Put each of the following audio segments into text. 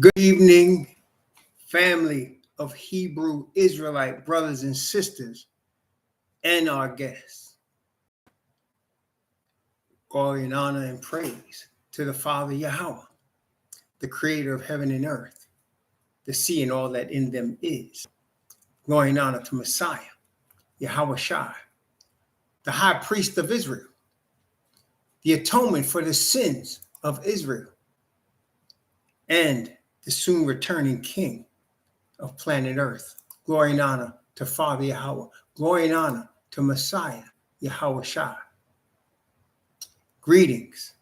Good evening, family of Hebrew Israelite brothers and sisters, and our guests. Glory and honor and praise to the Father Yahweh, the creator of heaven and earth, the sea and all that in them is. Glory and honor to Messiah, Yahweh Shai, the high priest of Israel, the atonement for the sins of Israel, and the soon returning King of planet Earth. Glory and honor to Father Yahweh. Glory and honor to Messiah, Yahweh Shai. Greetings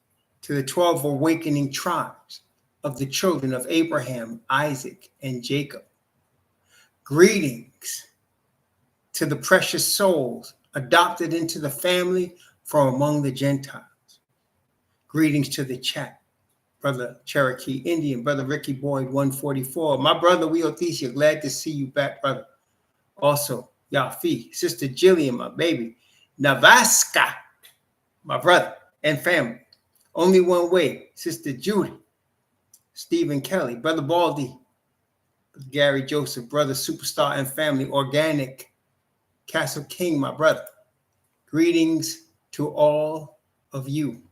to the 12 awakening tribes of the children of Abraham, Isaac, and Jacob. Greetings to the precious souls adopted into the family from among the Gentiles. Greetings to the chat. Brother Cherokee Indian, Brother Ricky Boyd 144. My brother Weothesia, glad to see you back, brother. Also, Yafi, Sister Jillian, my baby. Navaska, my brother and family. Only One Way, Sister Judy. Stephen Kelly, Brother Baldy. Gary Joseph, Brother Superstar and family. Organic, Castle King, my brother. Greetings to all of you.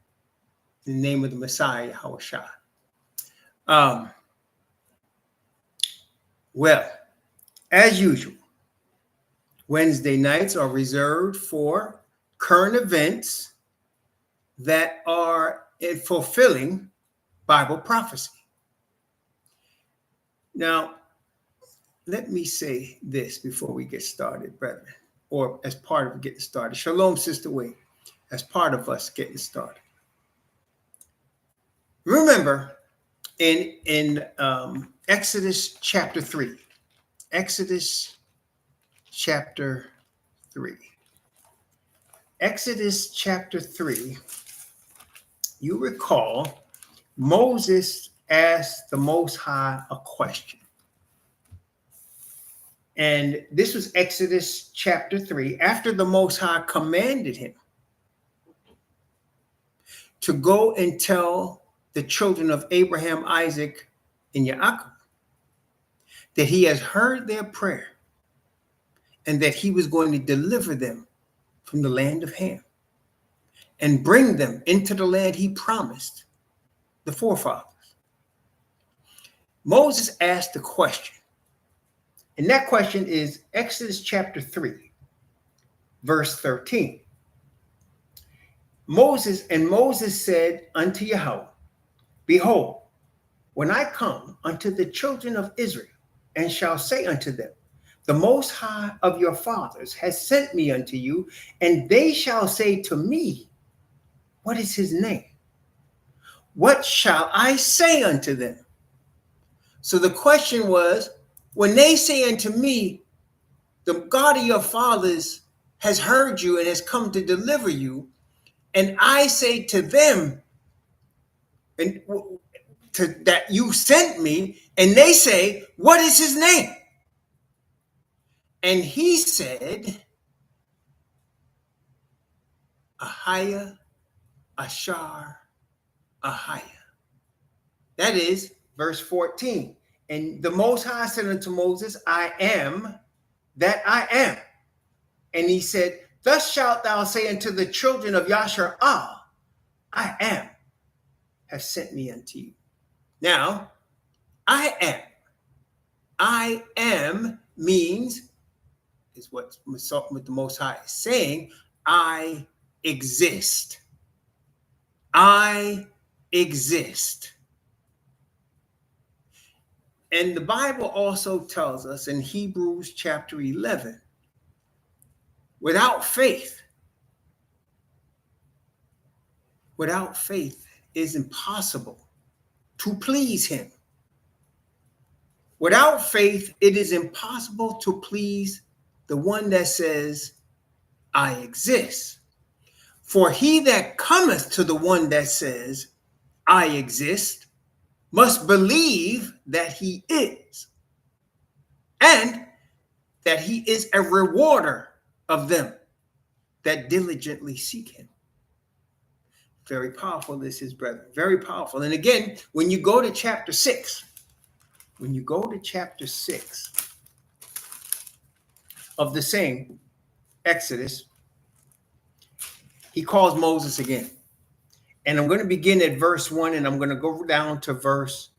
In the name of the Messiah, Yahweh Shai. Well, as usual, Wednesday nights are reserved for current events that are in fulfilling Bible prophecy. Now, let me say this before we get started, brethren, or as part of getting started. Shalom, Sister Wade, as part of us getting started. Remember, in Exodus chapter 3, Exodus chapter 3, you recall Moses asked the Most High a question. And this was Exodus chapter 3, after the Most High commanded him to go and tell the children of Abraham, Isaac, and Jacob that he has heard their prayer and that he was going to deliver them from the land of Ham and bring them into the land he promised the forefathers. Moses asked a question, and that question is Exodus chapter 3, verse 13. Moses said unto Yahweh, behold, when I come unto the children of Israel, and shall say unto them, the Most High of your fathers has sent me unto you, and they shall say to me, what is his name? What shall I say unto them? So the question was, when they say unto me, the God of your fathers has heard you and has come to deliver you, and I say to them, and that you sent me, and they say, what is his name? And he said, Ahia, Ashar, Ahia. That is verse 14. And the Most High said unto Moses, I am that I am. And he said, thus shalt thou say unto the children of Yashar, I am, have sent me unto you. Now, I am means, is what the Most High is saying, I exist. I exist. And the Bible also tells us in Hebrews chapter 11, without faith is impossible to please him. Without faith, it is impossible to please the one that says, I exist. For he that cometh to the one that says, I exist, must believe that he is, and that he is a rewarder of them that diligently seek him. Very powerful, this is, brethren. Very powerful. And again, when you go to chapter 6, when you go to chapter 6 of the same Exodus, he calls Moses again. And I'm going to begin at verse 1 and I'm going to go down to verse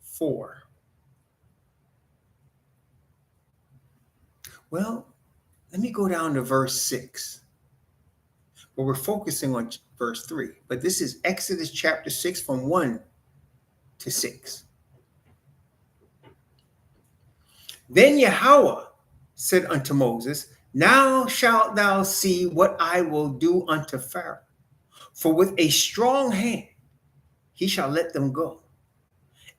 4. Well, let me go down to verse 6. But we're focusing on verse 3. But this is Exodus chapter 6 from 1 to 6. Then Yahweh said unto Moses, now shalt thou see what I will do unto Pharaoh. For with a strong hand he shall let them go.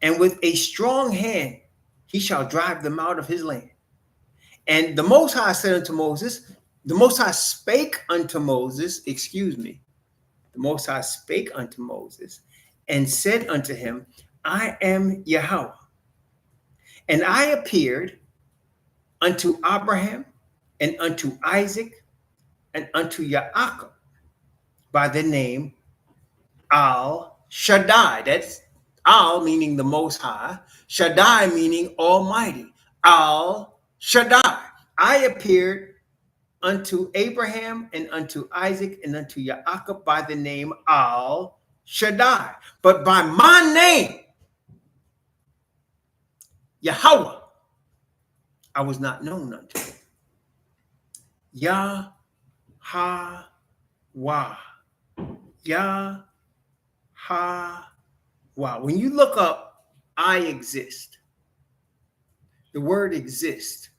And with a strong hand he shall drive them out of his land. And the Most High said unto Moses, the Most High spake unto Moses, the Most High spake unto Moses and said unto him, I am Yahweh. And I appeared unto Abraham and unto Isaac and unto Jacob by the name Al Shaddai. That's Al meaning the Most High, Shaddai meaning Almighty. Al Shaddai. I appeared unto Abraham and unto Isaac and unto Jacob by the name Al Shaddai. But by my name, Yahweh, I was not known unto him. Yahweh. Yahweh. When you look up, I exist. The word exist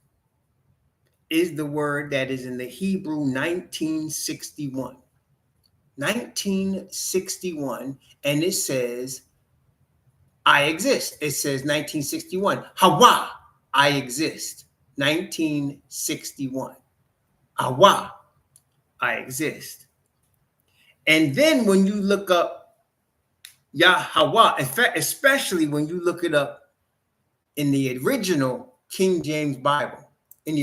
is the word that is in the Hebrew 1961. 1961, and it says, I exist. It says 1961. Hawa, I exist. 1961. Hawa, I exist. And then when you look up Yahweh, especially when you look it up in the original King James Bible, I'm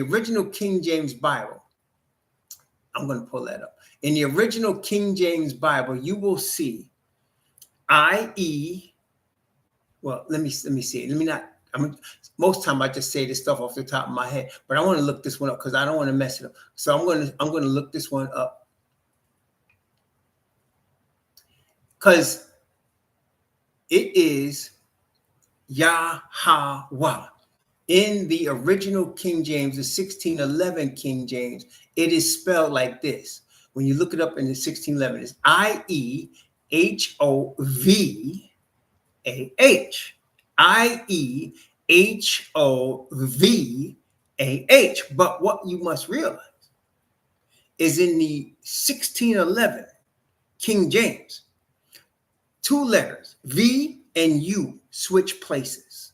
going to pull that up. In the original King James Bible, you will see I.E. Well, let me see it. Most time I just say this stuff off the top of my head, but I want to look this one up because I don't want to mess it up. So I'm going to look this one up because it is Yahweh. In the original King James, the 1611 King James, it is spelled like this. When you look it up in the 1611, it's I-E-H-O-V-A-H. I-E-H-O-V-A-H. But what you must realize is in the 1611 King James, two letters, V and U, switch places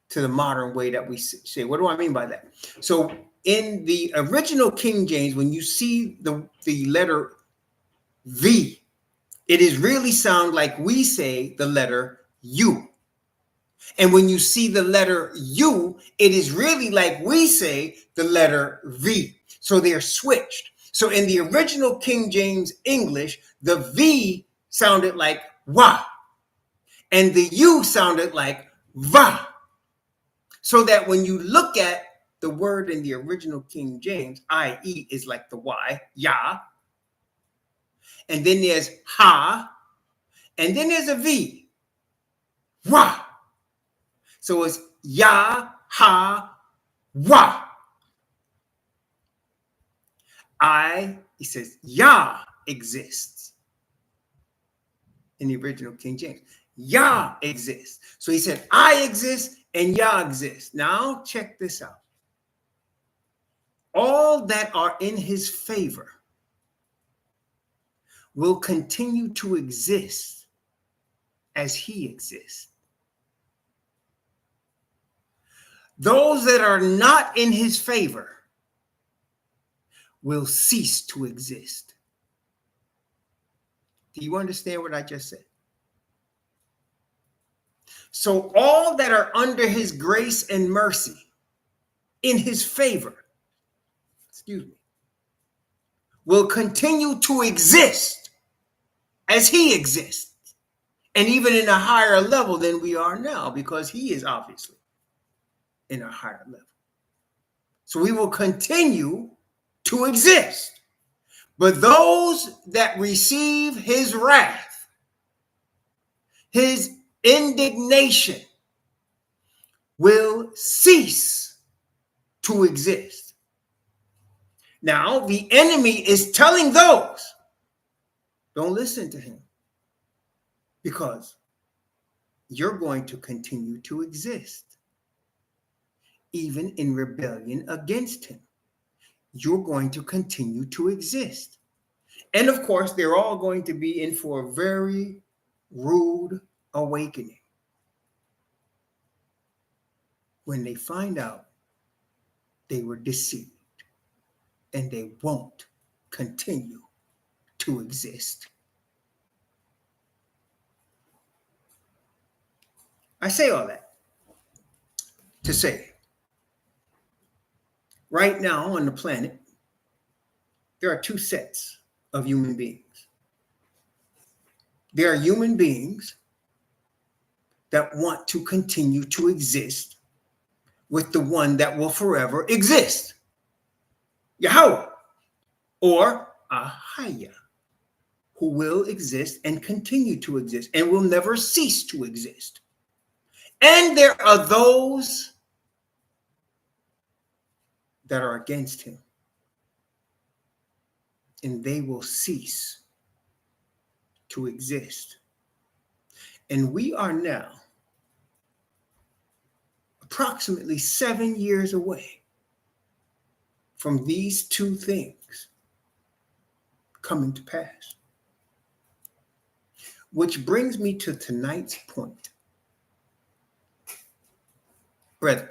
to the modern way that we say. What do I mean by that? So in the original King James, when you see the letter V, it is really sound like we say the letter U. And when you see the letter U, it is really like we say the letter V. So they're switched. So in the original King James English, the V sounded like wa, and the U sounded like va. So that when you look at the word in the original King James, I-E is like the Y, Yah. And then there's ha. And then there's a V, Wah. So it's Yah, ha, Wah. He says, Yah exists in the original King James. Yah exists. So he said, I exist and Yah exists. Now check this out. All that are in his favor will continue to exist as he exists. Those that are not in his favor will cease to exist. Do you understand what I just said? So all that are under his grace and mercy, in his favor, will continue to exist as he exists. and even in a higher level than we are now, because he is obviously in a higher level. So we will continue to exist. But those that receive his wrath, his indignation, will cease to exist. Now, the enemy is telling those, don't listen to him, because you're going to continue to exist, even in rebellion against him. You're going to continue to exist. And of course, they're all going to be in for a very rude awakening when they find out they were deceived and they won't continue to exist. I say all that to say, right now on the planet, there are two sets of human beings. There are human beings that want to continue to exist with the one that will forever exist, Yahweh, or Ahaya, who will exist and continue to exist and will never cease to exist. And there are those that are against him, and they will cease to exist. And we are now approximately 7 years away from these two things coming to pass. Which brings me to tonight's point. Brethren,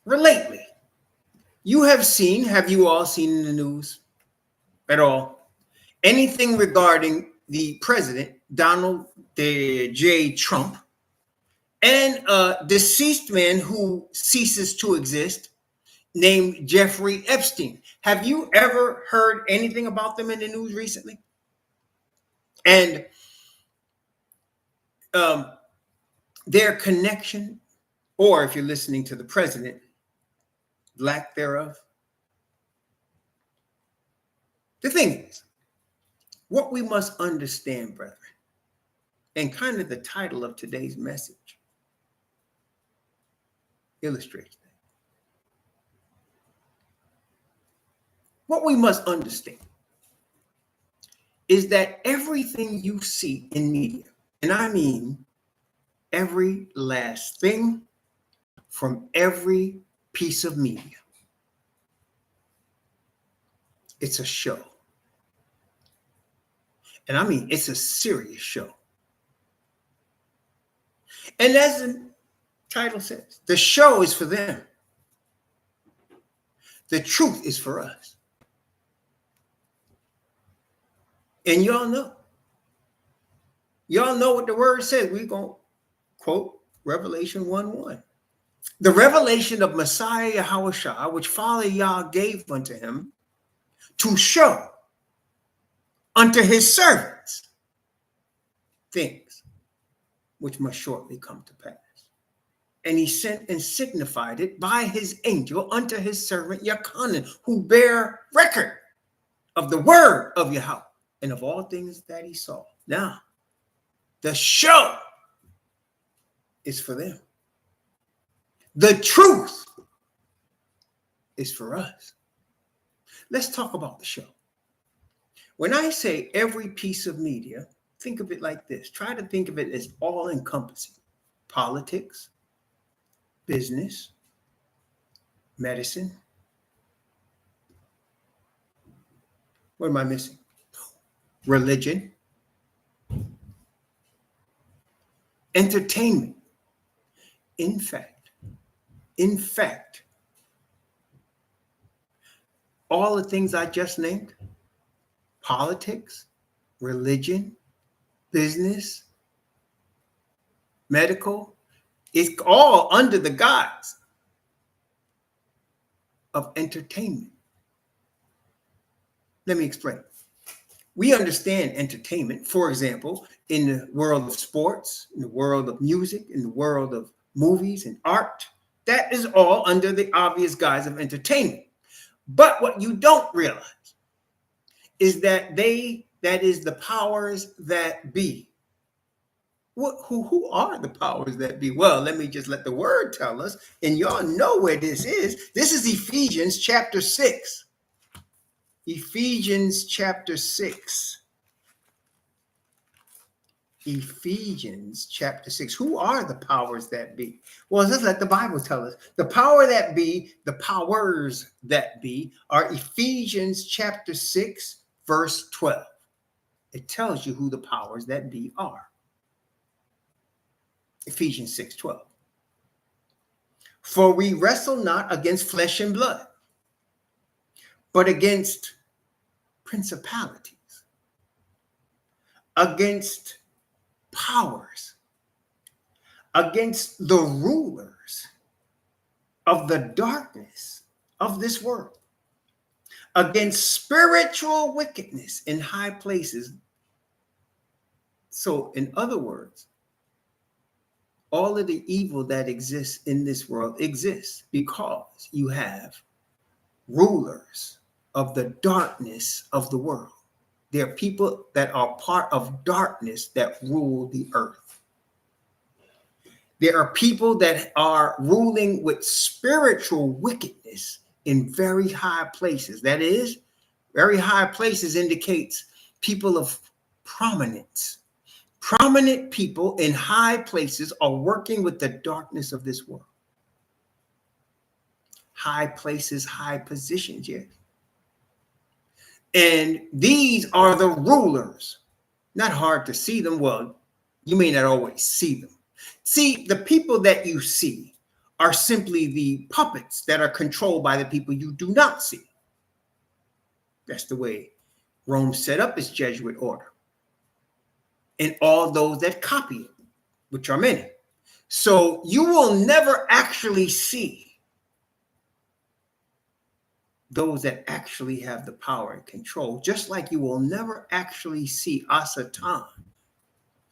lately, have you all seen in the news at all, anything regarding the president, Donald J. Trump, and a deceased man who ceases to exist named Jeffrey Epstein? Have you ever heard anything about them in the news recently? And their connection, or if you're listening to the president, lack thereof. The thing is, what we must understand, brethren, and kind of the title of today's message illustrates that. What we must understand is that everything you see in media, and I mean every last thing from every piece of media, it's a show. And I mean, it's a serious show. And as the title says, the show is for them. The truth is for us. And y'all know what the word says. We're going to quote Revelation 1:1. The revelation of Messiah Yahushua, which Father Yah gave unto him to show unto his servants things which must shortly come to pass. And he sent and signified it by his angel unto his servant Yachanan, who bear record of the word of Yahweh and of all things that he saw. Now, the show is for them. The truth is for us. Let's talk about the show. When I say every piece of media, think of it like this. Try to think of it as all-encompassing. Politics, business, medicine. What am I missing? Religion, entertainment. In fact, all the things I just named, politics, religion, business, medical, it's all under the guise of entertainment. Let me explain. We understand entertainment. For example, in the world of sports, in the world of music, in the world of movies and art. That is all under the obvious guise of entertainment. But what you don't realize is that that is the powers that be. Who are the powers that be? Well, let me just let the word tell us, and y'all know where this is. This is Ephesians chapter 6. Ephesians chapter 6. Ephesians chapter 6. Who are the powers that be? Well, let's let the Bible tell us. The power that be, the powers that be, are Ephesians chapter 6, verse 12. It tells you who the powers that be are. Ephesians 6:12. For we wrestle not against flesh and blood, but against principalities, against powers, against the rulers of the darkness of this world, against spiritual wickedness in high places. So, in other words, all of the evil that exists in this world exists because you have rulers of the darkness of the world. There are people that are part of darkness that rule the earth. There are people that are ruling with spiritual wickedness in very high places. That is, very high places indicates people of prominence. Prominent people in high places are working with the darkness of this world. High places, high positions, yes. And these are the rulers. Not hard to see them. Well, you may not always see them. See, the people that you see are simply the puppets that are controlled by the people you do not see. That's the way Rome set up its Jesuit order. And all those that copy it, which are many. So you will never actually see those that actually have the power and control, just like you will never actually see Asatan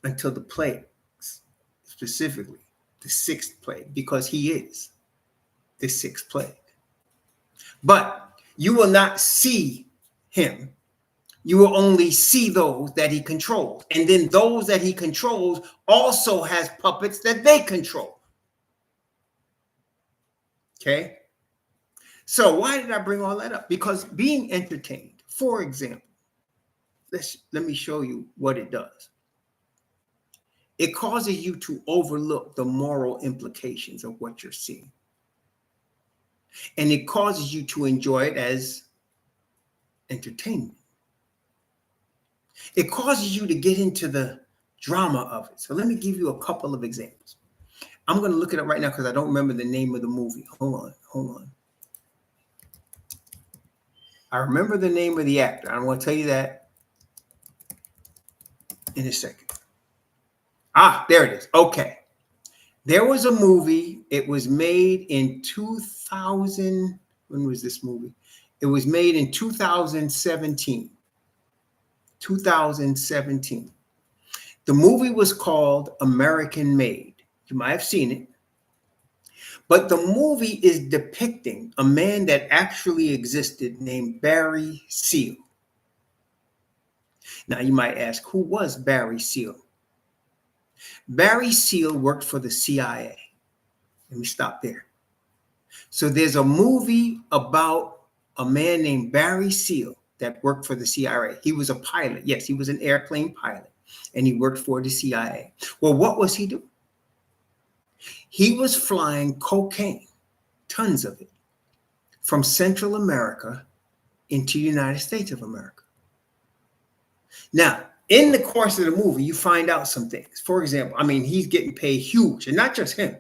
until the plagues, specifically the sixth plague, because he is the sixth plague. But you will not see him. You will only see those that he controls. And then those that he controls also has puppets that they control. Okay? So why did I bring all that up? Because being entertained, for example, let me show you what it does. It causes you to overlook the moral implications of what you're seeing. And it causes you to enjoy it as entertainment. It causes you to get into the drama of it. So let me give you a couple of examples. I'm going to look it up right now because I don't remember the name of the movie. Hold on. I remember the name of the actor. I want to tell you that in a second. There it is. Okay. There was a movie. It was made in 2000. When was this movie? It was made in 2017. 2017. The movie was called American Made. You might have seen it. But the movie is depicting a man that actually existed named Barry Seal. Now you might ask, who was Barry Seal? Barry Seal worked for the CIA. Let me stop there. So there's a movie about a man named Barry Seal that worked for the CIA. He was a pilot. Yes, he was an airplane pilot, and he worked for the CIA. Well, what was he doing? He was flying cocaine, tons of it, from Central America into the United States of America. Now, in the course of the movie, you find out some things. For example, he's getting paid huge, and not just him.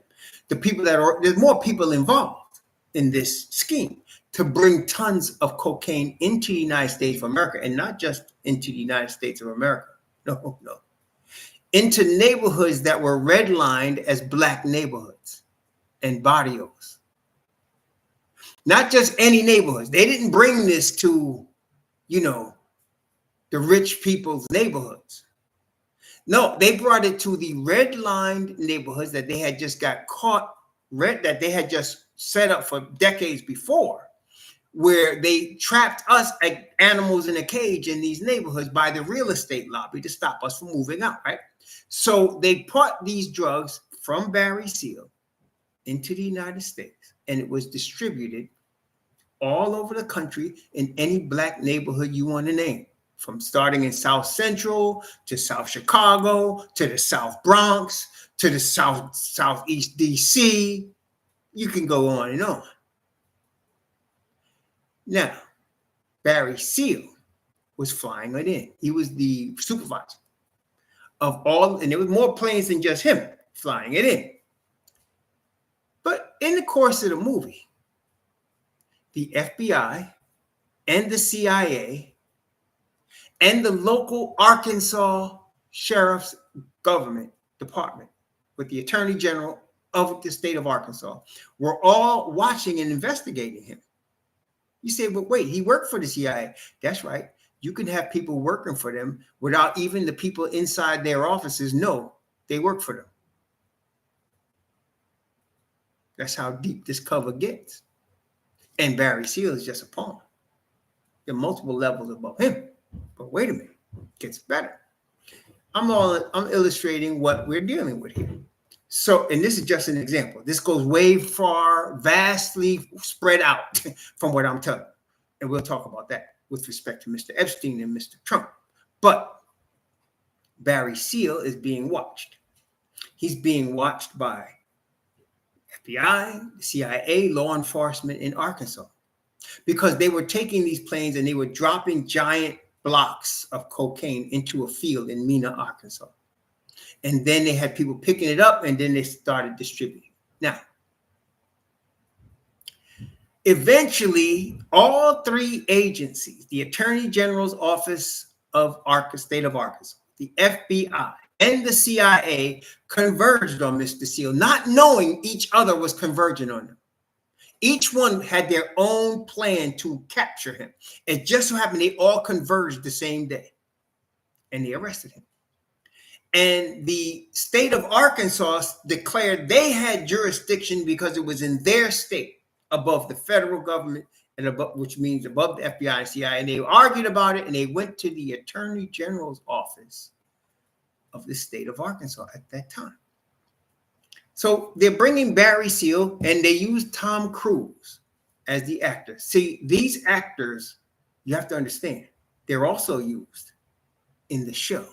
There's more people involved in this scheme to bring tons of cocaine into the United States of America, and not just into the United States of America. No. Into neighborhoods that were redlined as black neighborhoods and barrios. Not just any neighborhoods. They didn't bring this to, the rich people's neighborhoods. No, they brought it to the red-lined neighborhoods that they had just got caught, that they had just set up for decades before, where they trapped us like animals in a cage in these neighborhoods by the real estate lobby to stop us from moving out, right? So they brought these drugs from Barry Seal into the United States, and it was distributed all over the country in any black neighborhood you want to name, from starting in South Central to South Chicago to the South Bronx to the Southeast DC. You can go on and on. Now, Barry Seal was flying it in. He was the supervisor of all, and there was more planes than just him flying it in. But in the course of the movie, the FBI and the CIA and the local Arkansas Sheriff's Government Department with the Attorney General of the state of Arkansas were all watching and investigating him. You say, but wait, he worked for the CIA. That's right. You can have people working for them without even the people inside their offices know they work for them. That's how deep this cover gets. And Barry Seal is just a pawn. There are multiple levels above him. But wait a minute, it gets better. I'm illustrating what we're dealing with here. So, and this is just an example. This goes way far, vastly spread out from what I'm telling you. And we'll talk about that with respect to Mr. Epstein and Mr. Trump. But Barry Seal is being watched. He's being watched by FBI, CIA, law enforcement in Arkansas, because they were taking these planes and they were dropping giant blocks of cocaine into a field in Mena, Arkansas. And then they had people picking it up, and then they started distributing. Now, eventually, all three agencies, the Attorney General's Office of State of Arkansas, the FBI, and the CIA converged on Mr. Seal, not knowing each other was converging on him. Each one had their own plan to capture him. It just so happened they all converged the same day, and they arrested him. And the state of Arkansas declared they had jurisdiction because it was in their state, above the federal government, and above, which means above the FBI and CIA. And they argued about it, and they went to the Attorney General's office of the state of Arkansas at that time. So they're bringing Barry Seal, and they use Tom Cruise as the actor. See, these actors, you have to understand, they're also used in the show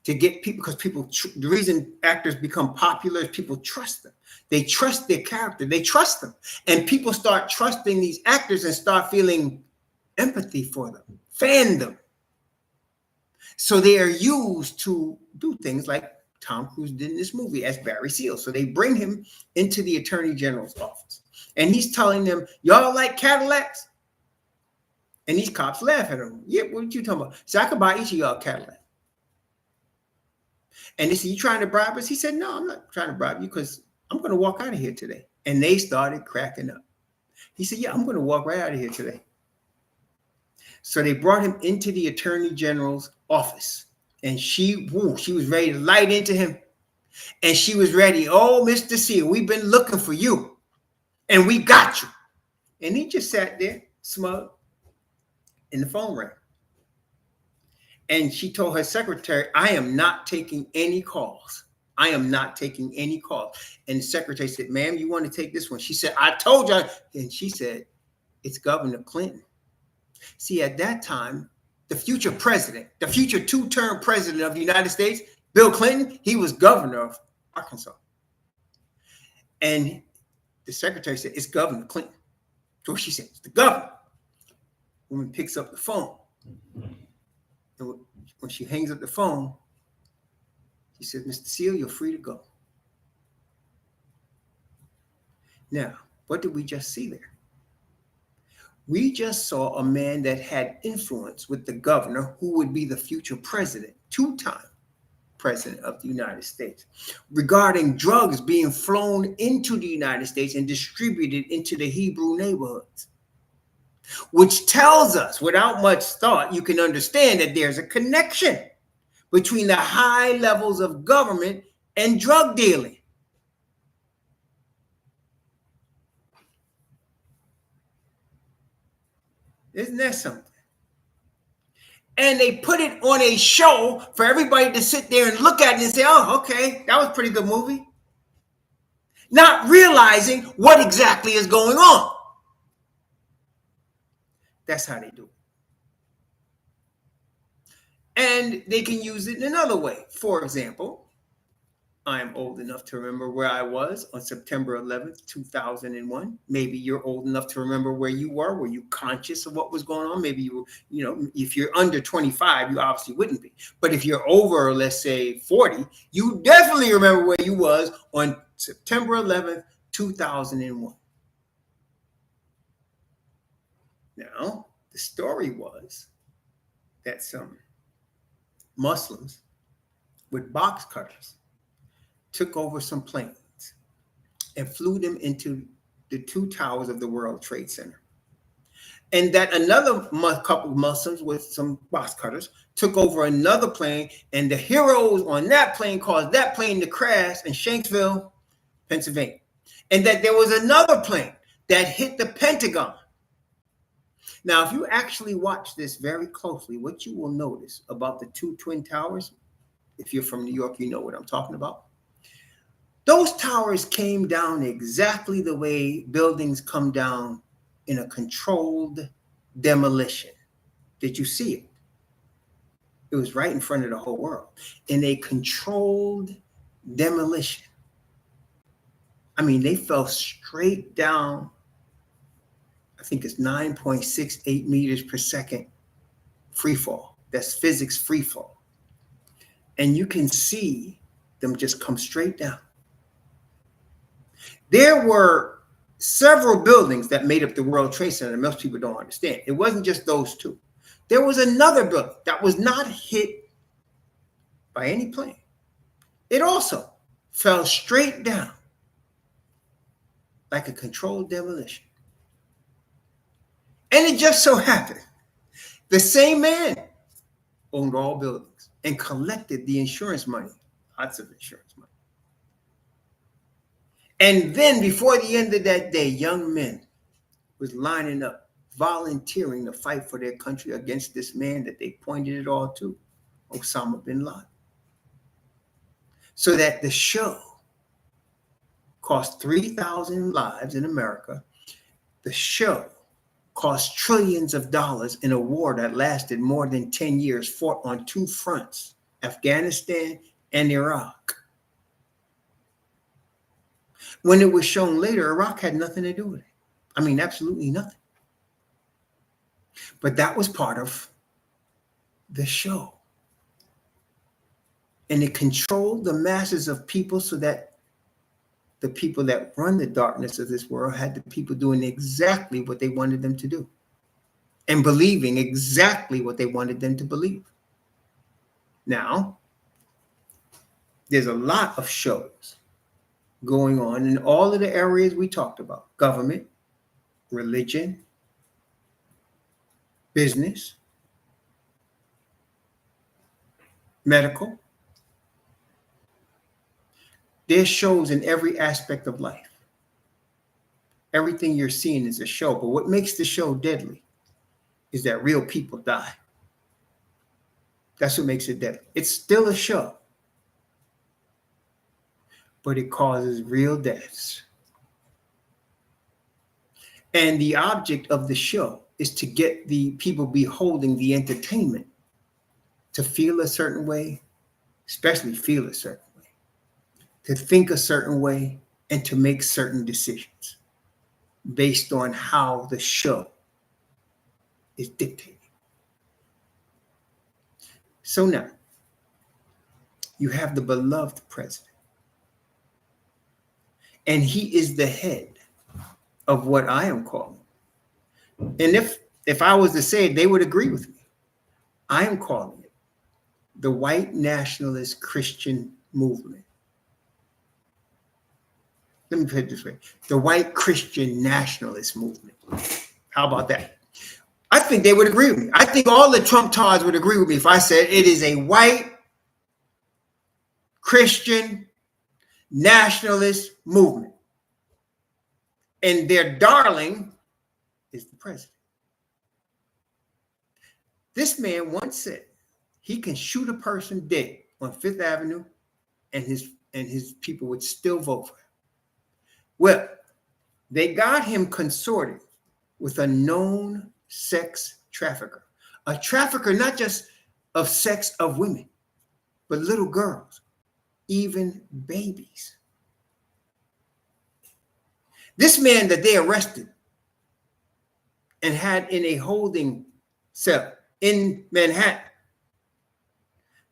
to get people, because the reason actors become popular is people trust them. They trust their character. They trust them. And people start trusting these actors and start feeling empathy for them, fandom. So they are used to do things like Tom Cruise did in this movie as Barry Seal. So they bring him into the Attorney General's office, and he's telling them, y'all like Cadillacs? And these cops laugh at him. Yeah, what are you talking about? So I could buy each of y'all a Cadillac. And they said, you trying to bribe us? He said, no, I'm not trying to bribe you, because I'm going to walk out of here today. And they started cracking up. He said, yeah, I'm going to walk right out of here today. So they brought him into the Attorney General's office, and she was ready to light into him. And she was ready. Oh, Mr. Seal, we've been looking for you, and we got you. And he just sat there, smug, and the phone rang. And she told her secretary, I am not taking any calls. I am not taking any calls. And the secretary said, ma'am, you want to take this one? She said, I told you. And she said, it's Governor Clinton. See, at that time, the future president, the future two-term president of the United States, Bill Clinton, he was governor of Arkansas. And the secretary said, it's Governor Clinton. So she said, it's the governor. Woman picks up the phone. And when she hangs up the phone, she said, Mr. Seal, you're free to go. Now, what did we just see there? We just saw a man that had influence with the governor who would be the future president, two-time president of the United States, regarding drugs being flown into the United States and distributed into the Hebrew neighborhoods, which tells us, without much thought, you can understand that there's a connection between the high levels of government and drug dealing. Isn't that something? And they put it on a show for everybody to sit there and look at it and say, oh, okay, that was a pretty good movie. Not realizing what exactly is going on. That's how they do it. And they can use it in another way. For example, I'm old enough to remember where I was on September 11th, 2001. Maybe you're old enough to remember where you were. Were you conscious of what was going on? Maybe you were, if you're under 25, you obviously wouldn't be. But if you're over, let's say 40, you definitely remember where you was on September 11th, 2001. Now, the story was that some Muslims with box cutters took over some planes and flew them into the two towers of the World Trade Center. And that another couple of Muslims with some box cutters took over another plane, and the heroes on that plane caused that plane to crash in Shanksville, Pennsylvania. And that there was another plane that hit the Pentagon. Now, if you actually watch this very closely, what you will notice about the two twin towers, if you're from New York, you know what I'm talking about. Those towers came down exactly the way buildings come down in a controlled demolition. Did you see it? It was right in front of the whole world in a controlled demolition. I mean, they fell straight down. I think it's 9.68 meters per second free fall. That's physics free fall. And you can see them just come straight down. There were several buildings that made up the World Trade Center that most people don't understand. It wasn't just those two. There was another building that was not hit by any plane. It also fell straight down like a controlled demolition. And it just so happened the same man owned all buildings and collected the insurance money, lots of insurance money. And then before the end of that day, young men was lining up, volunteering to fight for their country against this man that they pointed it all to, Osama bin Laden. So that the show cost 3,000 lives in America. The show cost trillions of dollars in a war that lasted more than 10 years, fought on two fronts, Afghanistan and Iraq. When it was shown later, Iraq had nothing to do with it. I mean, absolutely nothing. But that was part of the show. And it controlled the masses of people so that the people that run the darkness of this world had the people doing exactly what they wanted them to do and believing exactly what they wanted them to believe. Now, there's a lot of shows going on in all of the areas we talked about: government, religion, business, medical. There's shows in every aspect of life. Everything you're seeing is a show, but what makes the show deadly is that real people die. That's what makes it deadly. It's still a show, but it causes real deaths. And the object of the show is to get the people beholding the entertainment to feel a certain way, especially feel a certain way, to think a certain way, and to make certain decisions based on how the show is dictated. So now, you have the beloved president, and he is the head of what I am calling. And if I was to say it, they would agree with me. I am calling it the white nationalist Christian movement. Let me put it this way: the white Christian nationalist movement. How about that? I think they would agree with me. I think all the Trump tards would agree with me if I said it is a white Christian nationalist movement. And their darling is the president. This man once said he can shoot a person dead on Fifth Avenue and his people would still vote for him. Well, they got him consorted with a known sex trafficker. A trafficker not just of sex of women, but little girls, even babies. This man that they arrested and had in a holding cell in Manhattan,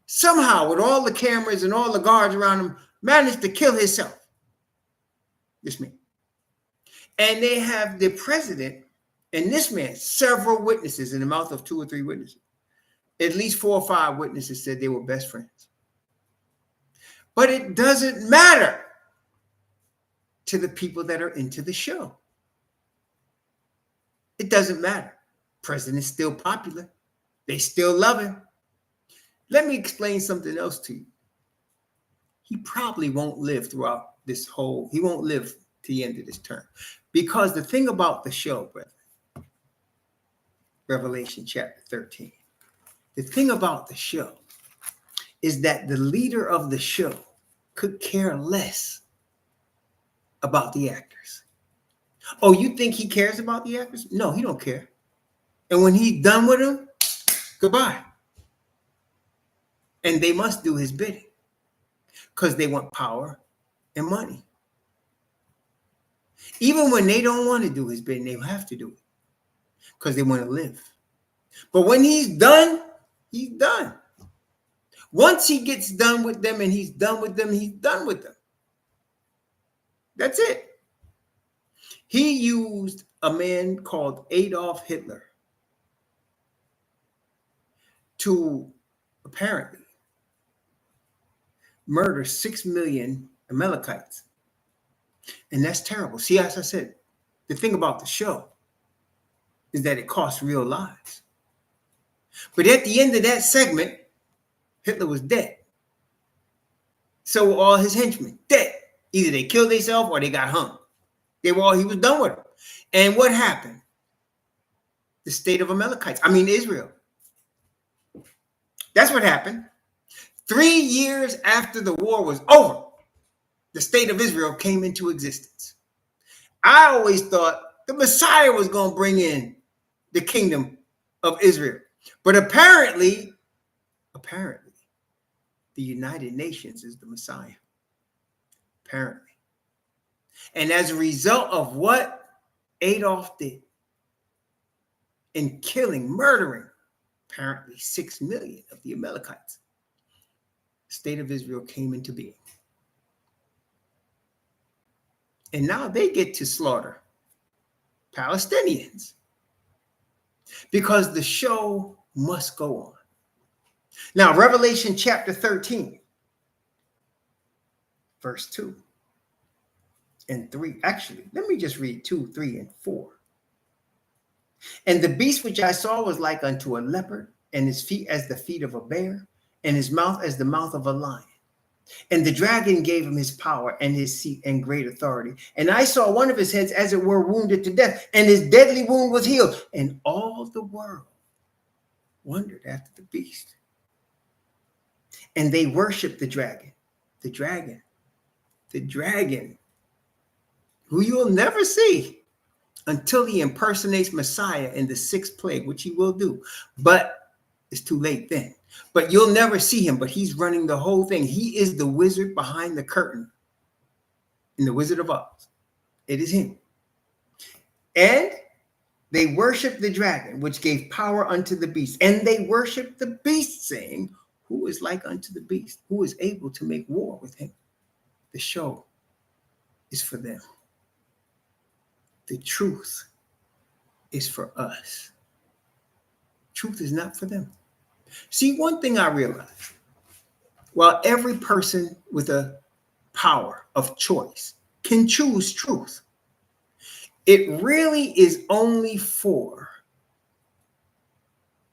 somehow with all the cameras and all the guards around him, managed to kill himself. This man. And they have the president and this man, several witnesses in the mouth of 2 or 3 witnesses. At least 4 or 5 witnesses said they were best friends. But it doesn't matter to the people that are into the show. It doesn't matter. President's still popular. They still love him. Let me explain something else to you. He probably won't live throughout he won't live to the end of this term. Because the thing about the show, brethren, Revelation chapter 13, the thing about the show is that the leader of the show could care less about the actors. Oh, you think he cares about the actors? No, he don't care. And when he's done with them, goodbye. And they must do his bidding because they want power and money. Even when they don't want to do his bidding, they have to do it because they want to live. But when he's done, he's done. Once he gets done with them and he's done with them, he's done with them. That's it. He used a man called Adolf Hitler to apparently murder 6 million Amalekites. And that's terrible. See, as I said, the thing about the show is that it costs real lives. But at the end of that segment, Hitler was dead. So were all his henchmen dead. Either they killed themselves or they got hung. He was done with them. And what happened? The state of Israel. That's what happened. 3 years after the war was over, the state of Israel came into existence. I always thought the Messiah was going to bring in the kingdom of Israel. But apparently, the United Nations is the Messiah. Apparently. And as a result of what Adolf did in murdering apparently 6 million of the Amalekites, the state of Israel came into being. And now they get to slaughter Palestinians because the show must go on. Now, Revelation chapter 13, verse 2 and 3. Actually, let me just read 2, 3, and 4. And the beast which I saw was like unto a leopard, and his feet as the feet of a bear, and his mouth as the mouth of a lion. And the dragon gave him his power and his seat and great authority. And I saw one of his heads as it were wounded to death, and his deadly wound was healed. And all the world wondered after the beast. And they worshiped the dragon, who you'll never see until he impersonates Messiah in the 6th plague, which he will do. But it's too late then. But you'll never see him, but he's running the whole thing. He is the wizard behind the curtain in the Wizard of Oz. It is him. And they worship the dragon, which gave power unto the beast. And they worship the beast, saying, who is like unto the beast? Who is able to make war with him? The show is for them. The truth is for us. Truth is not for them. See, one thing I realized, while every person with a power of choice can choose truth, it really is only for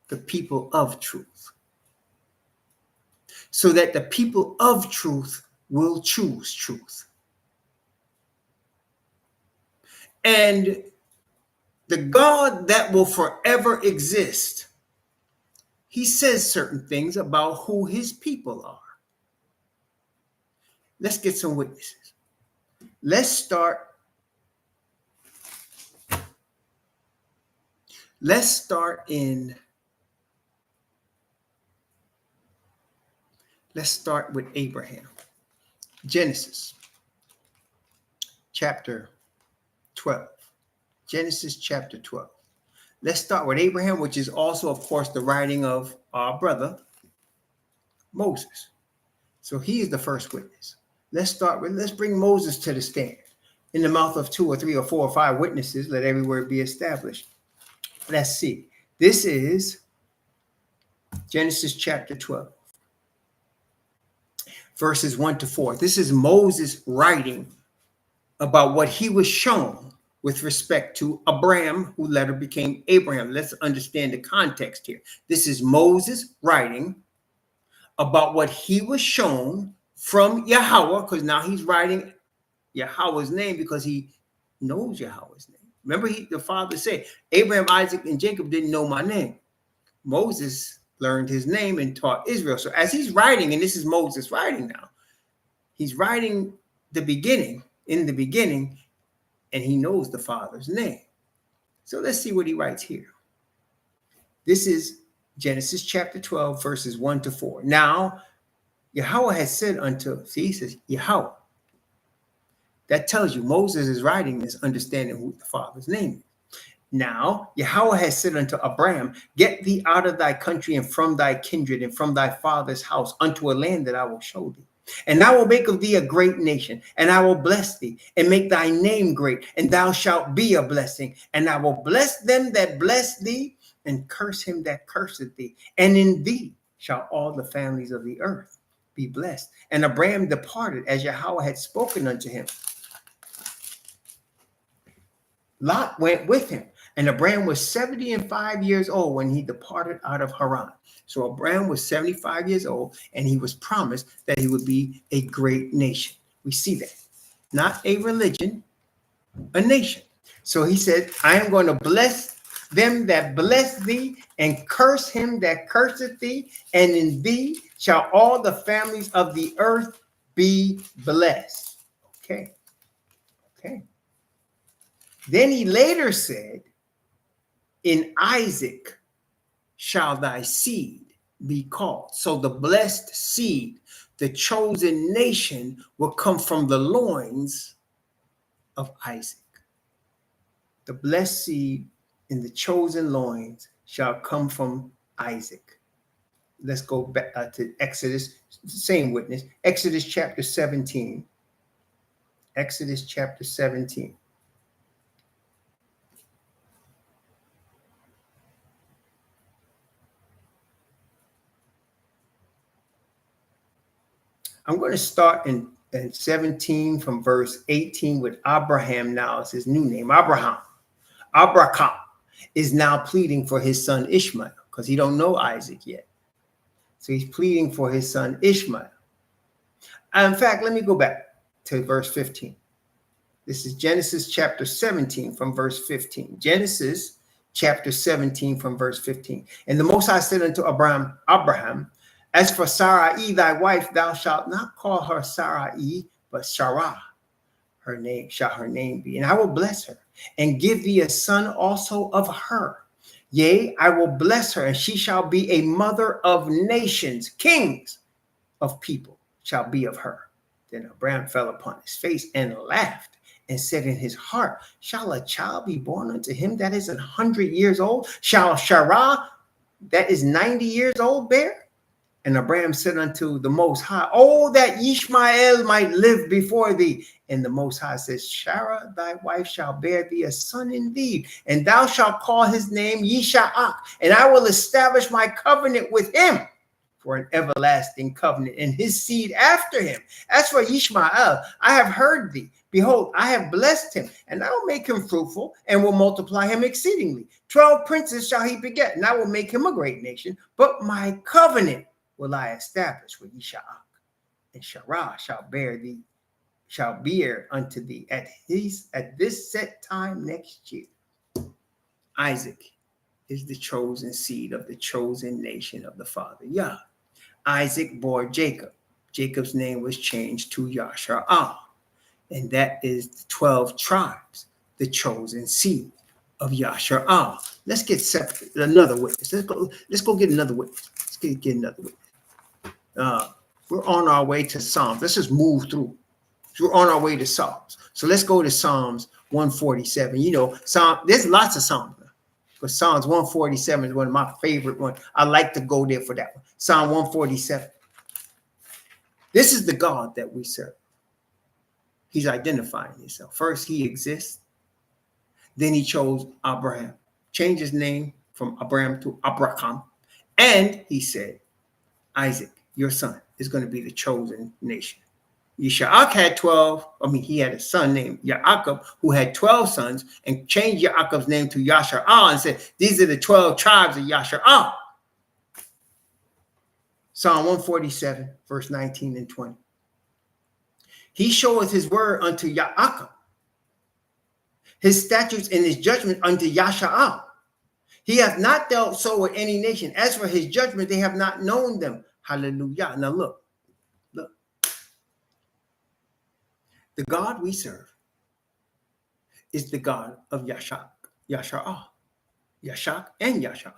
the people of truth. So that the people of truth will choose truth. And the God that will forever exist, he says certain things about who his people are. Let's get some witnesses. Let's start with Abraham. Genesis chapter 12. Genesis chapter 12. Let's start with Abraham, which is also, of course, the writing of our brother Moses. So he is the first witness. Let's bring Moses to the stand. In the mouth of 2 or 3 or 4 or 5 witnesses, let every word be established. Let's see. This is Genesis chapter 12, verses 1 to 4. This is Moses writing about what he was shown with respect to Abraham, who later became Abraham. Let's understand the context here. This is Moses writing about what he was shown from Yahweh, because now he's writing Yahweh's name because he knows Yahweh's name. Remember, the father said, Abraham, Isaac, and Jacob didn't know my name. Moses learned his name and taught Israel. So as he's writing, and this is Moses writing now, he's writing in the beginning, and he knows the father's name. So let's see what he writes here. This is Genesis chapter 12, verses 1 to 4. Now, Yahweh has said he says Yahweh. That tells you Moses is writing this, understanding who the father's name is. Now, Yahweh has said unto Abraham, get thee out of thy country and from thy kindred and from thy father's house unto a land that I will show thee. And I will make of thee a great nation, and I will bless thee and make thy name great, and thou shalt be a blessing. And I will bless them that bless thee and curse him that curseth thee. And in thee shall all the families of the earth be blessed. And Abraham departed as Yahweh had spoken unto him. Lot went with him. And Abraham was 75 years old when he departed out of Haran. So Abraham was 75 years old, and he was promised that he would be a great nation. We see that. Not a religion, a nation. So he said, I am going to bless them that bless thee and curse him that curseth thee. And in thee shall all the families of the earth be blessed. Okay. Then he later said, in Isaac shall thy seed be called. So the blessed seed, the chosen nation, will come from the loins of Isaac. The blessed seed in the chosen loins shall come from Isaac. Let's go back to Exodus, same witness, Exodus chapter 17. Exodus chapter 17. I'm going to start in 17 from verse 18 with Abraham now. It's his new name, Abraham. Abraham is now pleading for his son Ishmael because he don't know Isaac yet. So he's pleading for his son Ishmael. In fact, let me go back to verse 15. This is Genesis chapter 17 from verse 15. Genesis chapter 17 from verse 15. And the Most High said unto Abraham, as for Sarai, thy wife, thou shalt not call her Sarai, but Sarah. Her name shall her name be. And I will bless her and give thee a son also of her. Yea, I will bless her, and she shall be a mother of nations. Kings of people shall be of her. Then Abraham fell upon his face and laughed and said in his heart, shall a child be born unto him that is 100 years old? Shall Sarah, that is 90 years old, bear? And Abraham said unto the Most High, oh, that Ishmael might live before thee. And the Most High says, Sarah, thy wife, shall bear thee a son indeed, and thou shalt call his name Yisha'ak, and I will establish my covenant with him for an everlasting covenant, and his seed after him. As for Ishmael, I have heard thee. Behold, I have blessed him, and I will make him fruitful, and will multiply him exceedingly. 12 princes shall he beget, and I will make him a great nation, but my covenant will I establish with Yisha'ak and Sarah shall bear unto thee at this set time next year. Isaac is the chosen seed of the chosen nation of the Father Yah. Isaac bore Jacob. Jacob's name was changed to Yashar'ah, and that is the 12 tribes, the chosen seed of Yashar'ah. Let's get separate. Another witness. Let's go get another witness. Let's get another witness. We're on our way to Psalms. Let's just move through. We're on our way to Psalms. So let's go to Psalms 147. You know, there's lots of Psalms. But Psalms 147 is one of my favorite ones. I like to go there for that one. Psalm 147. This is the God that we serve. He's identifying himself. First, he exists. Then he chose Abraham. Changed his name from Abraham to Abraham. And he said, Isaac, your son, is going to be the chosen nation. Yishak had 12. He had a son named Yaakov who had 12 sons and changed Yaakov's name to Yashar'ah and said, these are the 12 tribes of Yashar'ah. Psalm 147, verse 19 and 20. He showeth his word unto Yaakov, his statutes and his judgment unto Yashar'ah. He hath not dealt so with any nation. As for his judgment, they have not known them. Hallelujah. Now look. The God we serve is the God of Yashak, Yashar'ah. Yashak and Yashar'ah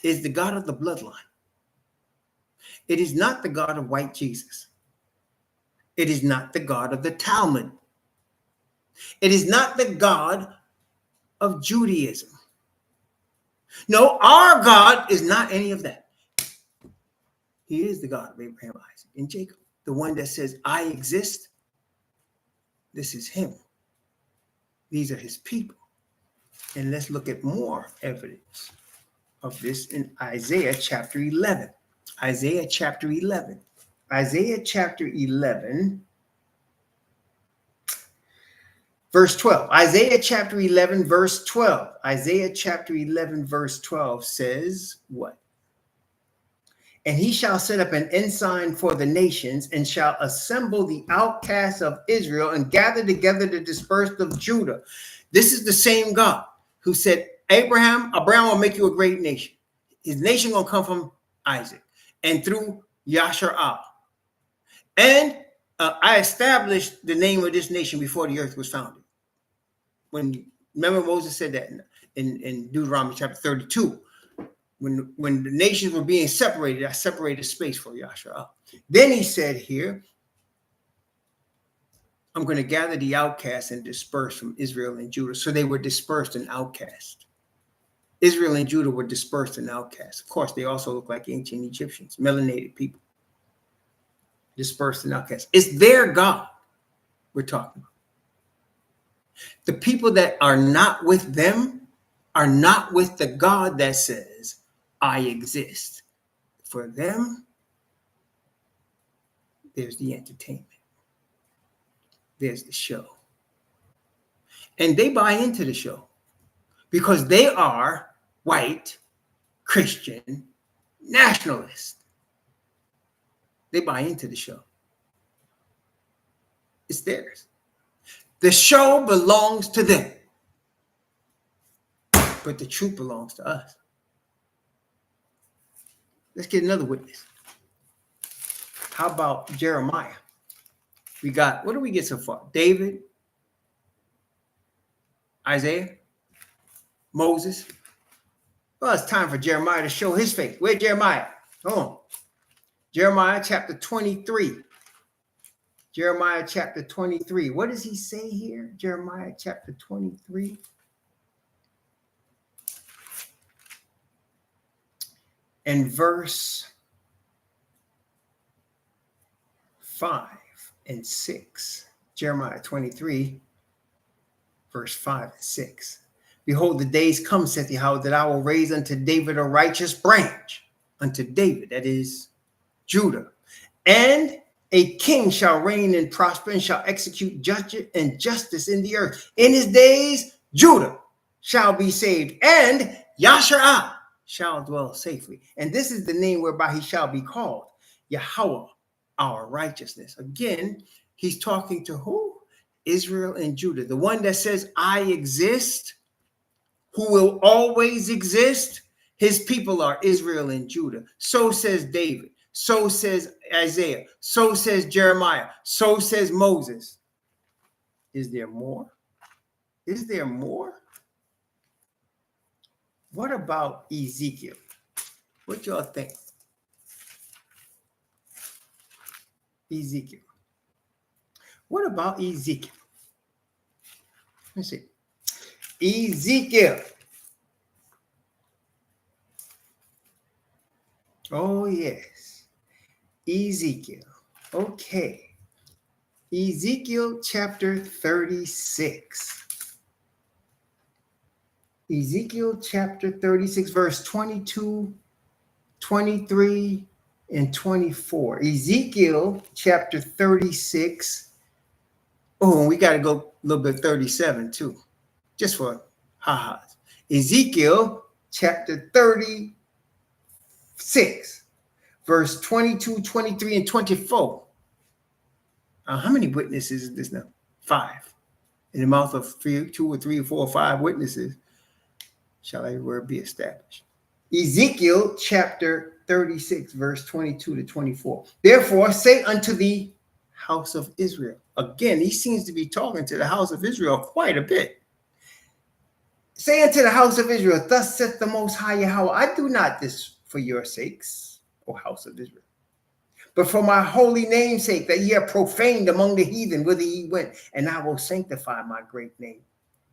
is the God of the bloodline. It is not the God of white Jesus. It is not the God of the Talmud. It is not the God of Judaism. No, our God is not any of that. He is the God of Abraham, Isaac, and Jacob. The one that says, I exist. This is him. These are his people. And let's look at more evidence of this in Isaiah chapter 11. Isaiah chapter 11. Isaiah chapter 11, verse 12. Isaiah chapter 11, verse 12. Isaiah chapter 11, verse 12 says what? And he shall set up an ensign for the nations and shall assemble the outcasts of Israel and gather together the dispersed of Judah. This is the same God who said, Abraham will make you a great nation. His nation will come from Isaac and through Yashar'ah. And I established the name of this nation before the earth was founded. Remember Moses said that in Deuteronomy chapter 32. When the nations were being separated, I separated space for Yashar'ah. Then he said here, I'm going to gather the outcasts and disperse from Israel and Judah. So they were dispersed and outcast. Israel and Judah were dispersed and outcast. Of course, they also look like ancient Egyptians, melanated people. Dispersed and outcast. It's their God we're talking about. The people that are not with them are not with the God that says, I exist. For them, there's the entertainment. There's the show. And they buy into the show because they are white, Christian, nationalists. They buy into the show. It's theirs. The show belongs to them. But the truth belongs to us. Let's get another witness. How about Jeremiah? We got, what do we get so far? David, Isaiah, Moses. Well, it's time for Jeremiah to show his faith. Where's Jeremiah? Hold on. Jeremiah chapter 23. Jeremiah chapter 23. What does he say here? Jeremiah chapter 23. And verse 5 and 6. Jeremiah 23, verse 5 and 6. Behold, the days come, saith Yahweh, that I will raise unto David a righteous branch. Unto David, that is Judah. And a king shall reign and prosper and shall execute judgment and justice in the earth. In his days, Judah shall be saved, and Yashar'ah shall dwell safely. And this is the name whereby he shall be called, Yahweh our righteousness. Again, he's talking to who? Israel and Judah. The one that says, I exist, who will always exist. His people are Israel and Judah. So says David. So says Isaiah. So says Jeremiah. So says Moses. Is there more? Is there more? What about Ezekiel? What y'all think? Ezekiel. What about Ezekiel? Let's see. Ezekiel. Oh, yes. Ezekiel. Okay. Ezekiel chapter 36. Ezekiel chapter 36, verse 22, 23, and 24. Ezekiel chapter 36. Oh, and we got to go a little bit 37 too, just for ha-has. Ezekiel chapter 36, verse 22, 23, and 24. How many witnesses is this now? 5. In the mouth of 2 or 3 or 4 or 5 witnesses shall every word be established. Ezekiel chapter 36, verse 22 to 24. Therefore, say unto the house of Israel. Again, he seems to be talking to the house of Israel quite a bit. Say unto the house of Israel, thus saith the Most High Yahweh, I do not this for your sakes, O house of Israel, but for my holy name's sake, that ye have profaned among the heathen whither ye went, and I will sanctify my great name,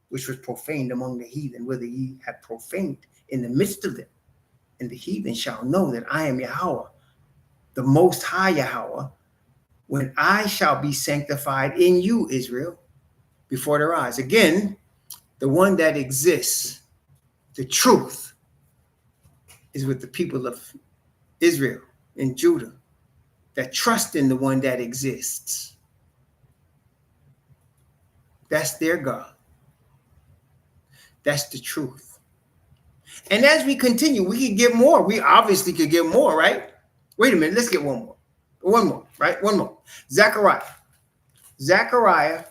which was profaned among the heathen, whither ye have profaned in the midst of them. And the heathen shall know that I am Yahweh, the Most High Yahweh, when I shall be sanctified in you, Israel, before their eyes. Again, the one that exists, the truth, is with the people of Israel and Judah that trust in the one that exists. That's their God. That's the truth. And as we continue, we can get more. We obviously could get more, right? Wait a minute. Let's get one more. One more, right? One more. Zechariah. Zechariah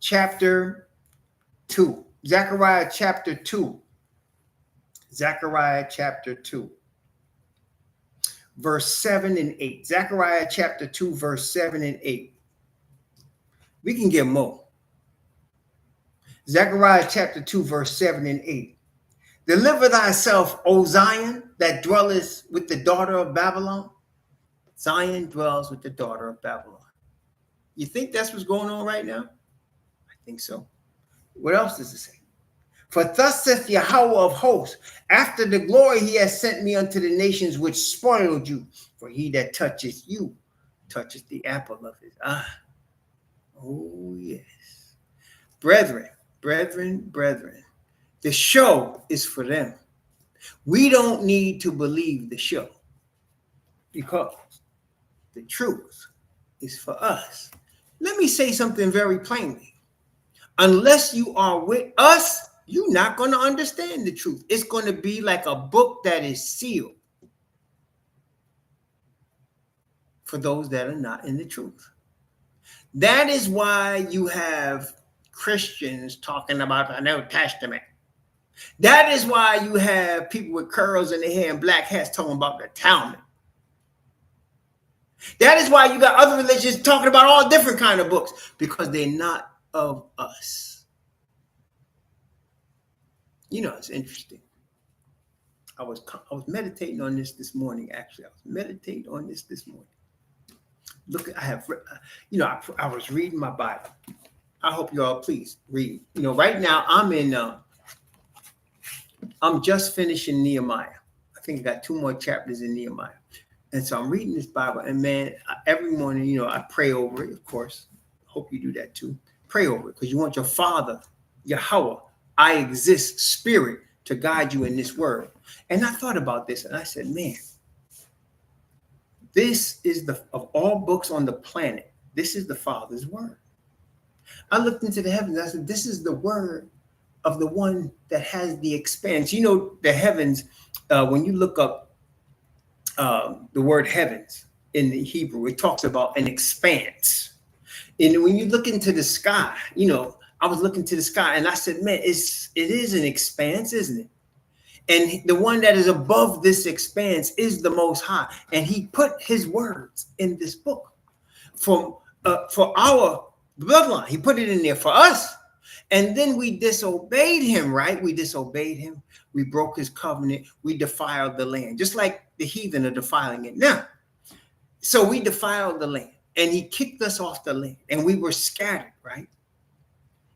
chapter 2. Zechariah chapter 2. Zechariah chapter 2. Verse 7 and 8. Zechariah chapter 2, verse 7 and 8. We can get more. Zechariah chapter 2, verse 7 and 8. Deliver thyself, O Zion, that dwellest with the daughter of Babylon. Zion dwells with the daughter of Babylon. You think that's what's going on right now? I think so. What else does it say? For thus saith Yahweh of hosts, after the glory he has sent me unto the nations which spoiled you. For he that touches you touches the apple of his eye. Oh, yes. Brethren, the show is for them. We don't need to believe the show because the truth is for us. Let me say something very plainly. Unless you are with us, you're not going to understand the truth. It's going to be like a book that is sealed for those that are not in the truth. That is why you have Christians talking about the New Testament. That is why you have people with curls in their hair and black hats talking about the Talmud. That is why you got other religions talking about all different kind of books, because they're not of us. You know, it's interesting. I was meditating on this morning. Actually, I was meditating on this morning. Look, I was reading my Bible. I hope you all please read. You know, right now I'm just finishing Nehemiah. I think I got 2 more chapters in Nehemiah. And so I'm reading this Bible, and man, every morning, you know, I pray over it, of course. Hope you do that too. Pray over it, because you want your Father, Yahweh, I exist spirit to guide you in this word. And I thought about this, and I said, man, this is of all books on the planet, this is the Father's word. I looked into the heavens, I said, this is the word of the one that has the expanse. You know, the heavens, when you look up the word heavens, in the Hebrew. It talks about an expanse. And when you look into the sky, you know, I was looking to the sky and I said, man, it is an expanse, isn't it? And the one that is above this expanse is the Most High. And he put his words in this book for our bloodline. He put it in there for us. And then we disobeyed him, right? We disobeyed him. We broke his covenant. We defiled the land, just like the heathen are defiling it now. So we defiled the land and he kicked us off the land and we were scattered, right?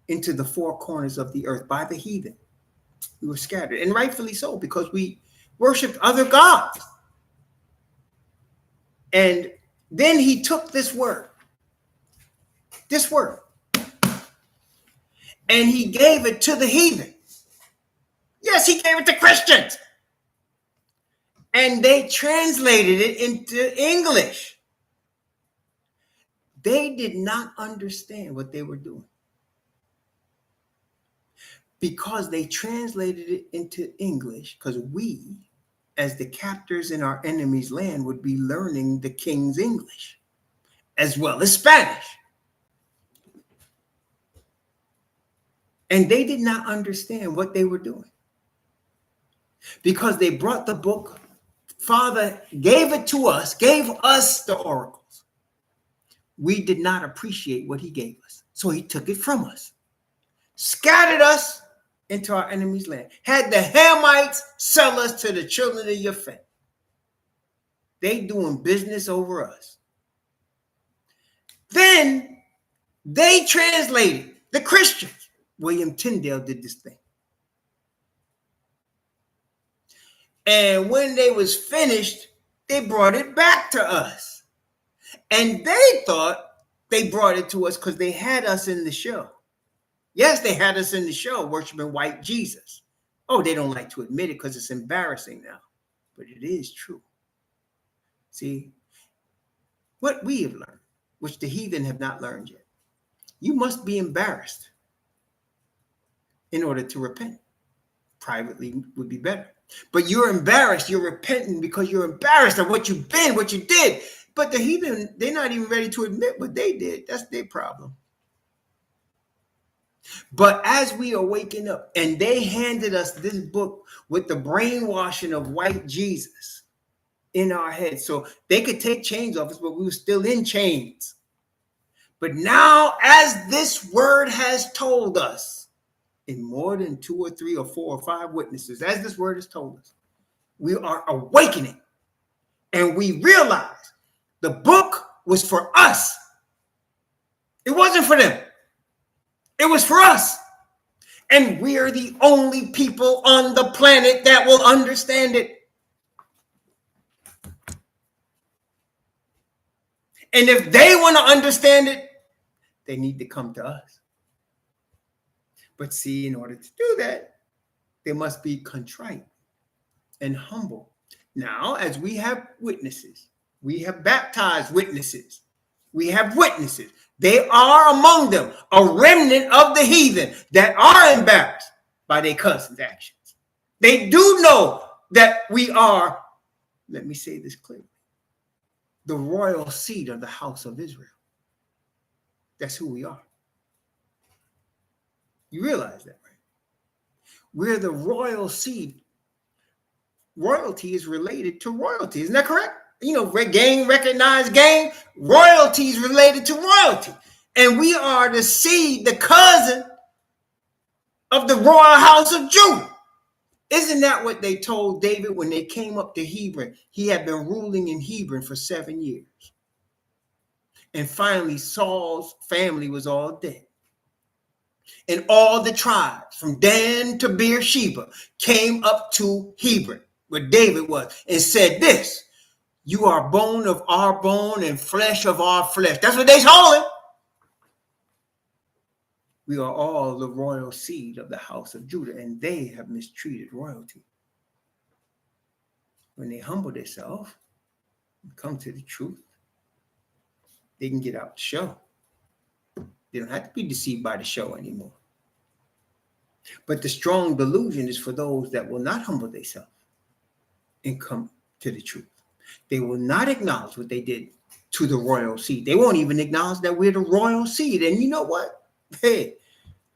Into the four corners of the earth by the heathen. We were scattered, and rightfully so, because we worshiped other gods. And then he took this word, and he gave it to the heathen. Yes, he gave it to Christians. And they translated it into English. They did not understand what they were doing, because they translated it into English, because we, as the captors in our enemy's land, would be learning the king's English as well as Spanish. And they did not understand what they were doing, because they brought the book. Father gave it to us, gave us the oracles. We did not appreciate what he gave us, so he took it from us, scattered us into our enemy's land, had the Hamites sell us to the children of Japhet. They doing business over us. Then they translated, the Christians. William Tyndale did this thing. And when they was finished, they brought it back to us. And they thought they brought it to us because they had us in the show. Yes, they had us in the show worshiping white Jesus. Oh, they don't like to admit it because it's embarrassing now. But it is true. See, what we have learned, which the heathen have not learned yet, you must be embarrassed in order to repent. Privately would be better. But you're embarrassed. You're repenting because you're embarrassed of what you've been, what you did. But the heathen, they're not even ready to admit what they did. That's their problem. But as we are waking up, and they handed us this book with the brainwashing of white Jesus in our heads, so they could take chains off us, but we were still in chains. But now, as this word has told us, in more than 2 or 3 or 4 or 5 witnesses, as this word has told us, we are awakening, and we realize the book was for us. It wasn't for them. It was for us. And we're the only people on the planet that will understand it. And if they want to understand it, they need to come to us. But see, in order to do that, they must be contrite and humble. Now, as we have witnesses, we have baptized witnesses, we have witnesses. They are among them, a remnant of the heathen that are embarrassed by their cousin's actions. They do know that we are, let me say this clearly, the royal seed of the house of Israel. That's who we are. You realize that, right? We're the royal seed. Royalty is related to royalty. Isn't that correct? You know, gang, recognized gang, royalty is related to royalty. And we are the seed, the cousin of the royal house of Judah. Isn't that what they told David when they came up to Hebron? He had been ruling in Hebron for 7 years. And finally, Saul's family was all dead. And all the tribes from Dan to Beersheba came up to Hebron, where David was, and said this: you are bone of our bone and flesh of our flesh. That's what they told him. We are all the royal seed of the house of Judah, and they have mistreated royalty. When they humble themselves and come to the truth, they can get out the show. They don't have to be deceived by the show anymore. But the strong delusion is for those that will not humble themselves and come to the truth. They will not acknowledge what they did to the royal seed. They won't even acknowledge that we're the royal seed. And you know what? Hey,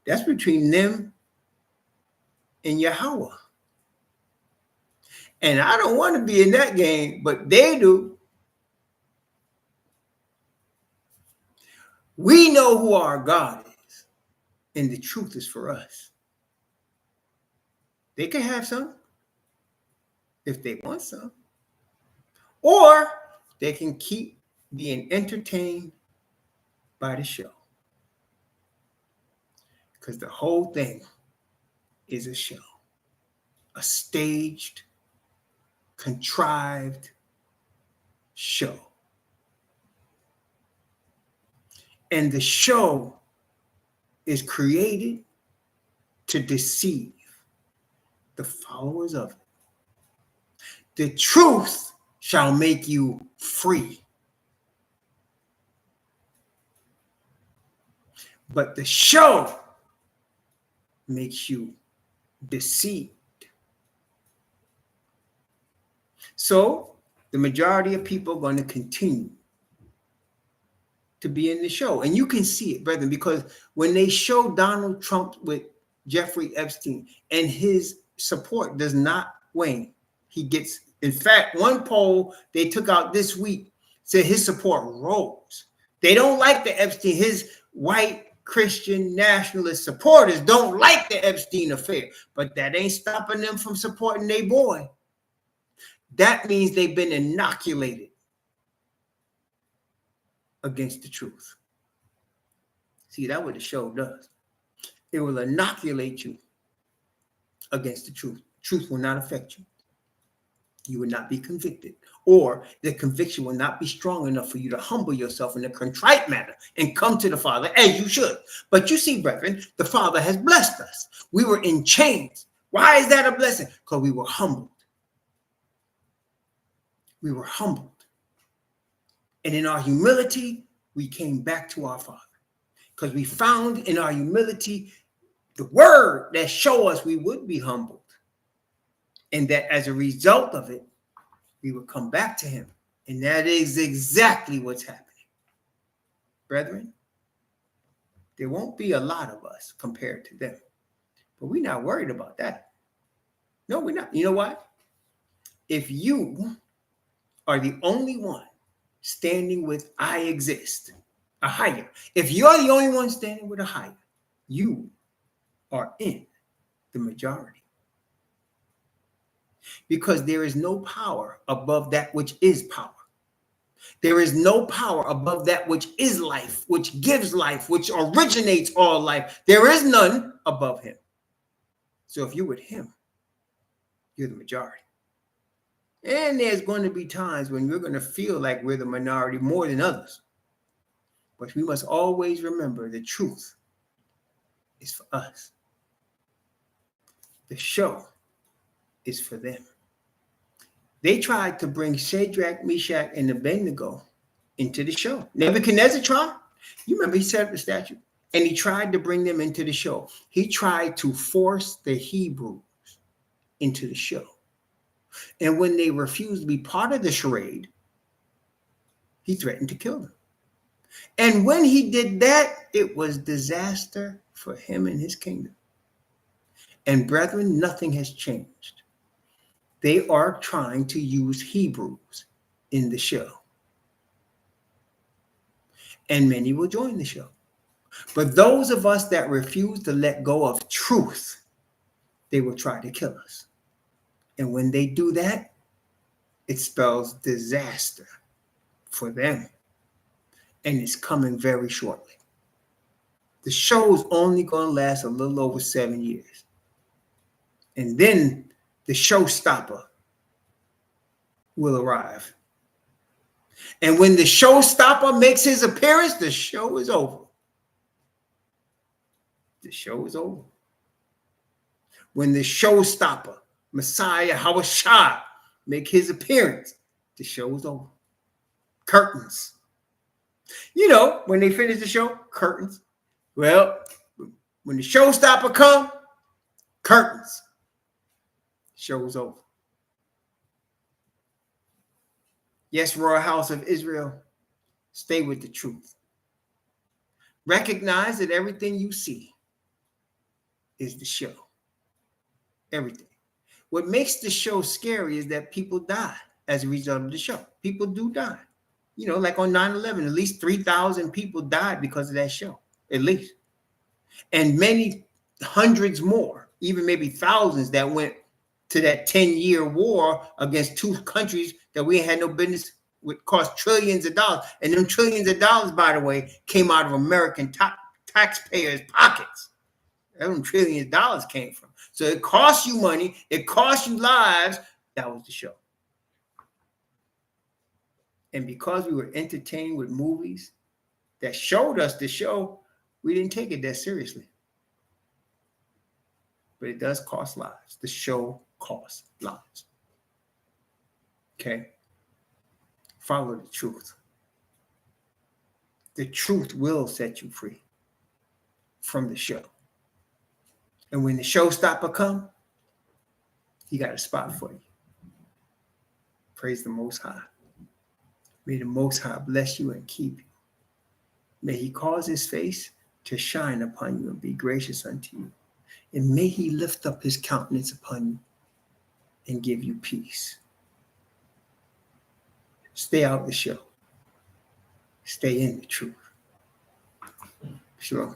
that's between them and Yahweh. And I don't want to be in that game, but they do. We know who our God is, and the truth is for us. They can have some if they want some, or they can keep being entertained by the show, because the whole thing is a show, a staged, contrived show. And the show is created to deceive the followers of it. The truth shall make you free. But the show makes you deceived. So the majority of people are going to continue to be in the show. And you can see it, brethren, because when they show Donald Trump with Jeffrey Epstein, and his support does not wane. He gets, in fact, one poll they took out this week said his support rose. They don't like the Epstein. His white Christian nationalist supporters don't like the Epstein affair, but that ain't stopping them from supporting their boy. That means they've been inoculated against the truth. See, that's what the show does. It will inoculate you against the truth. Truth will not affect you. You will not be convicted, or the conviction will not be strong enough for you to humble yourself in a contrite manner and come to the Father as you should. But you see, brethren, the Father has blessed us. We were in chains. Why is that a blessing? Because we were humbled. We were humbled. And in our humility, we came back to our Father. Because we found in our humility the word that show us we would be humbled. And that as a result of it, we would come back to him. And that is exactly what's happening. Brethren, there won't be a lot of us compared to them. But we're not worried about that. No, we're not. You know what? If you are the only one standing with I exist, a higher, if you're the only one standing with a higher, you are in the majority. Because there is no power above that which is power. There is no power above that which is life, which gives life, which originates all life. There is none above him. So if you're with him, you're the majority. And there's going to be times when you're going to feel like we're the minority more than others. But we must always remember the truth is for us. The show is for them. They tried to bring Shadrach, Meshach, and Abednego into the show. Nebuchadnezzar tried. You remember he set up the statue, and he tried to bring them into the show. He tried to force the Hebrews into the show. And when they refused to be part of the charade, he threatened to kill them. And when he did that, it was disaster for him and his kingdom. And brethren, nothing has changed. They are trying to use Hebrews in the show. And many will join the show. But those of us that refuse to let go of truth, they will try to kill us. And when they do that, it spells disaster for them. And it's coming very shortly. The show is only going to last a little over 7 years. And then the showstopper will arrive. And when the showstopper makes his appearance, the show is over. The show is over. When the showstopper, Messiah Hawashah, make his appearance, the show is over. Curtains. You know, when they finish the show, curtains. Well, when the showstopper come, curtains. Show is over. Yes, Royal House of Israel, stay with the truth. Recognize that everything you see is the show. Everything. What makes the show scary is that people die as a result of the show. People do die. You know, like on 9/11, at least 3,000 people died because of that show, at least. And many hundreds more, even maybe thousands that went to that 10-year war against two countries that we had no business with, cost trillions of dollars. And them trillions of dollars, by the way, came out of American taxpayers' pockets. That's where trillions of dollars came from. So it cost you money, it cost you lives. That was the show. And because we were entertained with movies that showed us the show, we didn't take it that seriously. But it does cost lives. The show costs lives. Okay? Follow the truth. The truth will set you free from the show. And when the showstopper come, he got a spot for you. Praise the Most High. May the Most High bless you and keep you. May he cause his face to shine upon you and be gracious unto you. And may he lift up his countenance upon you and give you peace. Stay out the show. Stay in the truth. Shalom.